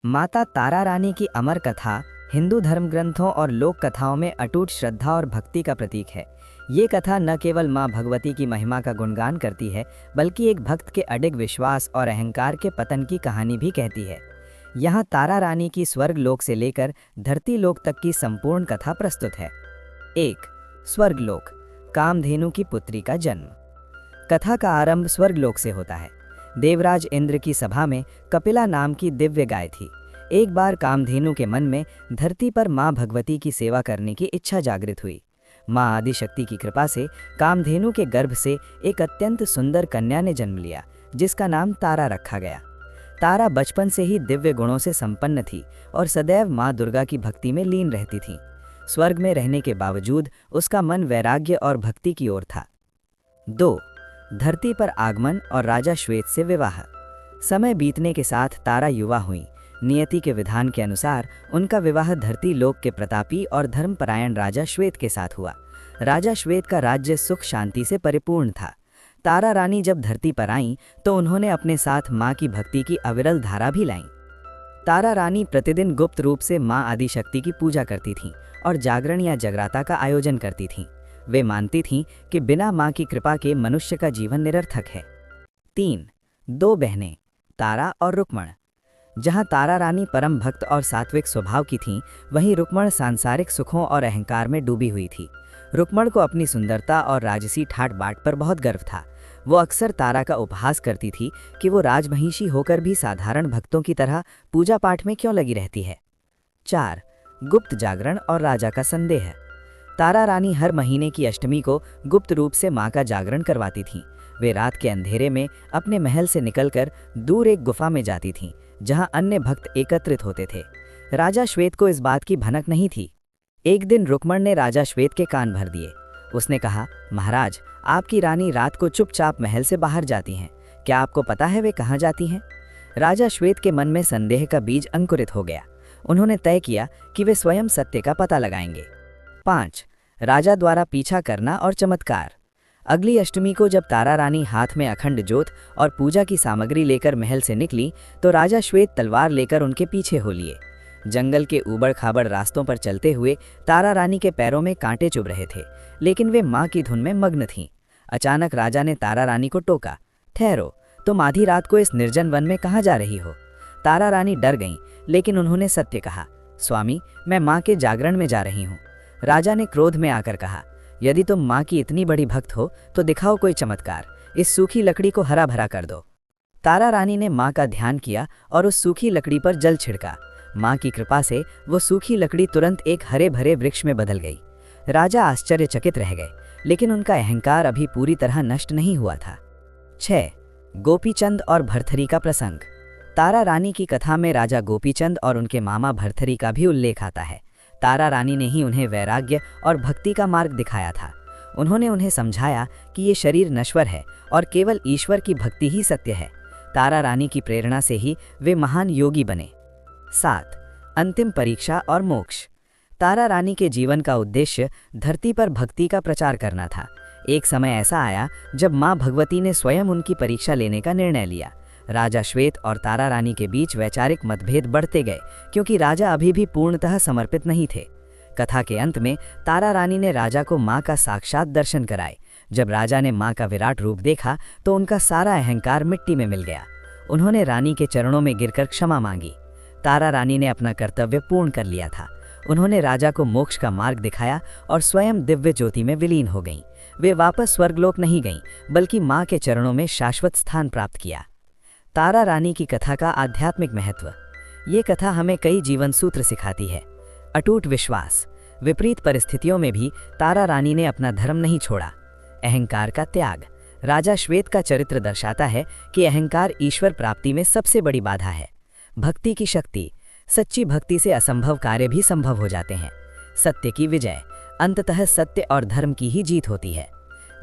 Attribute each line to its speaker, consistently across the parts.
Speaker 1: माता तारा रानी की अमर कथा हिंदू धर्म ग्रंथों और लोक कथाओं में अटूट श्रद्धा और भक्ति का प्रतीक है। ये कथा न केवल मां भगवती की महिमा का गुणगान करती है, बल्कि एक भक्त के अडिग विश्वास और अहंकार के पतन की कहानी भी कहती है। यहाँ तारा रानी की स्वर्ग लोक से लेकर धरती लोक तक की संपूर्ण कथा प्रस्तुत है। 1. स्वर्ग लोक, कामधेनु की पुत्री का जन्म। कथा का आरंभ स्वर्ग लोक से होता है। देवराज इंद्र की सभा में कपिला नाम की दिव्य गाय थी। एक बार कामधेनु के मन में धरती पर मां भगवती की सेवा करने की इच्छा जागृत हुई। मां आदिशक्ति की कृपा से कामधेनु के गर्भ से एक अत्यंत सुंदर कन्या ने जन्म लिया, जिसका नाम तारा रखा गया। तारा बचपन से ही दिव्य गुणों से संपन्न थी और सदैव मां दुर्गा की भक्ति में लीन रहती थी। स्वर्ग में रहने के बावजूद उसका मन वैराग्य और भक्ति की ओर था। 2. धरती पर आगमन और राजा श्वेत से विवाह। समय बीतने के साथ तारा युवा हुई। नियति के विधान के अनुसार उनका विवाह धरती लोक के प्रतापी और धर्मपरायण राजा श्वेत के साथ हुआ। राजा श्वेत का राज्य सुख शांति से परिपूर्ण था। तारा रानी जब धरती पर आईं तो उन्होंने अपने साथ मां की भक्ति की अविरल धारा भी लाई। तारा रानी प्रतिदिन गुप्त रूप से मां आदिशक्ति की पूजा करती थीं और जागरण या जगराता का आयोजन करती थीं। वे मानती थीं कि बिना मां की कृपा के मनुष्य का जीवन निरर्थक है। 3. 2 बहनें, तारा और रुक्मण। जहां तारा रानी परम भक्त और सात्विक स्वभाव की थीं, वहीं रुक्मण सांसारिक सुखों और अहंकार में डूबी हुई थी। रुक्मण को अपनी सुंदरता और राजसी ठाट बाट पर बहुत गर्व था। वो अक्सर तारा का उपहास करती थी कि वो राजमहिषी होकर भी साधारण भक्तों की तरह पूजा पाठ में क्यों लगी रहती है। 4. गुप्त जागरण और राजा का संदेह। तारा रानी हर महीने की अष्टमी को गुप्त रूप से मां का जागरण करवाती थीं। वे रात के अंधेरे में अपने महल से निकलकर दूर एक गुफा में जाती थीं, जहां अन्य भक्त एकत्रित होते थे। राजा श्वेत को इस बात की भनक नहीं थी। एक दिन रुक्मण ने राजा श्वेत के कान भर दिए। उसने कहा, महाराज, आपकी रानी रात को चुपचाप महल से बाहर जाती हैं। क्या आपको पता है वे कहाँ जाती हैं? राजा श्वेत के मन में संदेह का बीज अंकुरित हो गया। उन्होंने तय किया कि वे स्वयं सत्य का पता लगाएंगे। 5. राजा द्वारा पीछा करना और चमत्कार। अगली अष्टमी को जब तारा रानी हाथ में अखंड ज्योत और पूजा की सामग्री लेकर महल से निकली तो राजा श्वेत तलवार लेकर उनके पीछे हो लिए। जंगल के ऊबड़ खाबड़ रास्तों पर चलते हुए तारा रानी के पैरों में कांटे चुभ रहे थे, लेकिन वे मां की धुन में मग्न थीं। अचानक राजा ने तारा रानी को टोका, ठहरो, तुम आधी रात को इस निर्जन वन में कहाँ जा रही हो? तारा रानी डर गईं, लेकिन उन्होंने सत्य कहा, स्वामी, मैं मां के जागरण में जा रही हूँ। राजा ने क्रोध में आकर कहा, यदि तुम मां की इतनी बड़ी भक्त हो तो दिखाओ कोई चमत्कार, इस सूखी लकड़ी को हरा भरा कर दो। तारा रानी ने मां का ध्यान किया और उस सूखी लकड़ी पर जल छिड़का। मां की कृपा से वो सूखी लकड़ी तुरंत एक हरे भरे वृक्ष में बदल गई। राजा आश्चर्यचकित रह गए, लेकिन उनका अहंकार अभी पूरी तरह नष्ट नहीं हुआ था। 6. गोपीचंद और भरथरी का प्रसंग। तारा रानी की कथा में राजा गोपीचंद और उनके मामा भरथरी का भी उल्लेख आता है। तारा रानी ने ही उन्हें वैराग्य और भक्ति का मार्ग दिखाया था। उन्होंने उन्हें समझाया कि ये शरीर नश्वर है और केवल ईश्वर की भक्ति ही सत्य है। तारा रानी की प्रेरणा से ही वे महान योगी बने। 7. अंतिम परीक्षा और मोक्ष। तारा रानी के जीवन का उद्देश्य धरती पर भक्ति का प्रचार करना था। एक समय ऐसा आया जब मां भगवती ने स्वयं उनकी परीक्षा लेने का निर्णय लिया। राजा श्वेत और तारा रानी के बीच वैचारिक मतभेद बढ़ते गए, क्योंकि राजा अभी भी पूर्णतः समर्पित नहीं थे। कथा के अंत में तारा रानी ने राजा को मां का साक्षात दर्शन कराए। जब राजा ने मां का विराट रूप देखा तो उनका सारा अहंकार मिट्टी में मिल गया। उन्होंने रानी के चरणों में गिरकर क्षमा मांगी। तारा रानी ने अपना कर्तव्य पूर्ण कर लिया था। उन्होंने राजा को मोक्ष का मार्ग दिखाया और स्वयं दिव्य ज्योति में विलीन हो गईं। वे वापस स्वर्गलोक नहीं गईं, बल्कि मां के चरणों में शाश्वत स्थान प्राप्त किया। तारा रानी की कथा का आध्यात्मिक महत्व। ये कथा हमें कई जीवन सूत्र सिखाती है। अटूट विश्वास, विपरीत परिस्थितियों में भी तारा रानी ने अपना धर्म नहीं छोड़ा। अहंकार का त्याग, राजा श्वेत का चरित्र दर्शाता है कि अहंकार ईश्वर प्राप्ति में सबसे बड़ी बाधा है। भक्ति की शक्ति, सच्ची भक्ति से असंभव कार्य भी संभव हो जाते हैं। सत्य की विजय, अंततः सत्य और धर्म की ही जीत होती है।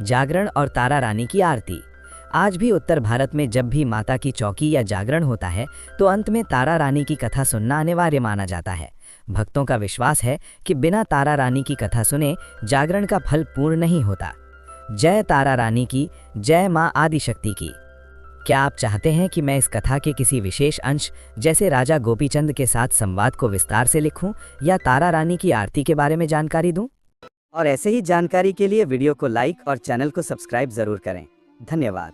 Speaker 1: जागरण और तारा रानी की आरती। आज भी उत्तर भारत में जब भी माता की चौकी या जागरण होता है तो अंत में तारा रानी की कथा सुनना अनिवार्य माना जाता है। भक्तों का विश्वास है कि बिना तारा रानी की कथा सुने जागरण का फल पूर्ण नहीं होता। जय तारा रानी की, जय मां आदिशक्ति की। क्या आप चाहते हैं कि मैं इस कथा के किसी विशेष अंश जैसे राजा गोपीचंद के साथ संवाद को विस्तार से लिखूं या तारा रानी की आरती के बारे में जानकारी दूं? और ऐसे ही जानकारी के लिए वीडियो को लाइक और चैनल को सब्सक्राइब जरूर करें। धन्यवाद।